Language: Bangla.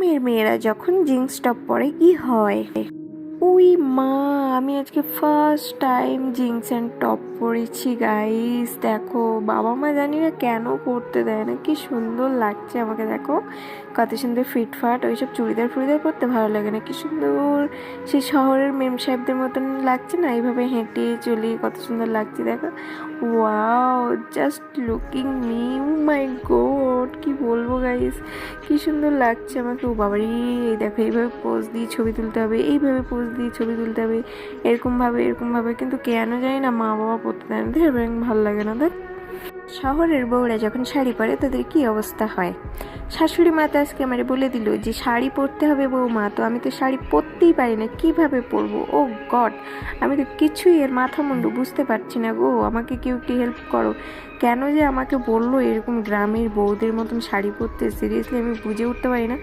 গ্রামের মেয়েরা যখন জিন্স টপ পরে কি হয়, ওই মা, আমি আজকে first time jeans and top পরেছি গাইস। দেখো, বাবা মা জানি না কেন পরতে দেয় না, কি সুন্দর লাগছে আমাকে। দেখো কত সুন্দর ফিটফাট, ওইসব চুড়িদার ফুড়িদার পরতে ভালো লাগে না, কি সুন্দর সেই শহরের মেম সাহেবদের মতন লাগছে না, এইভাবে হেঁটে চলে কত সুন্দর লাগছে। দেখো, ওয়াও, জাস্ট লুকিং মি, ও মাই গড, কি বলবো গাইস, কি সুন্দর লাগছে আমাকে। ও বাবারি, এই দেখো এইভাবে পোজ দিয়ে ছবি তুলতে হবে, এইভাবে পোজ দিয়ে ছবি তুলতে হবে, এরকমভাবে, কিন্তু কেন জানি না মা বাবা পরতে দেয় না, ভালো লাগে না। দেখ, শহরের বউরা যখন শাড়ি পরে তাদের কি অবস্থা হয়। শাশুড়ি মা তো আজকে আমারে বলে দিল যে শাড়ি পরতে হবে বৌমা, তো আমি তো শাড়ি পরতেই পারি না, কিভাবে পরবো। ও গড, আমি তো কিছুই এর মাথা মুন্ডু বুঝতে পারছি না গো, আমাকে কেউ একটু হেল্প করো। কেন যে আমাকে বললো এরকম গ্রামের বউদের মতন শাড়ি পরতে, সিরিয়াসলি আমি বুঝে উঠতে পারি না।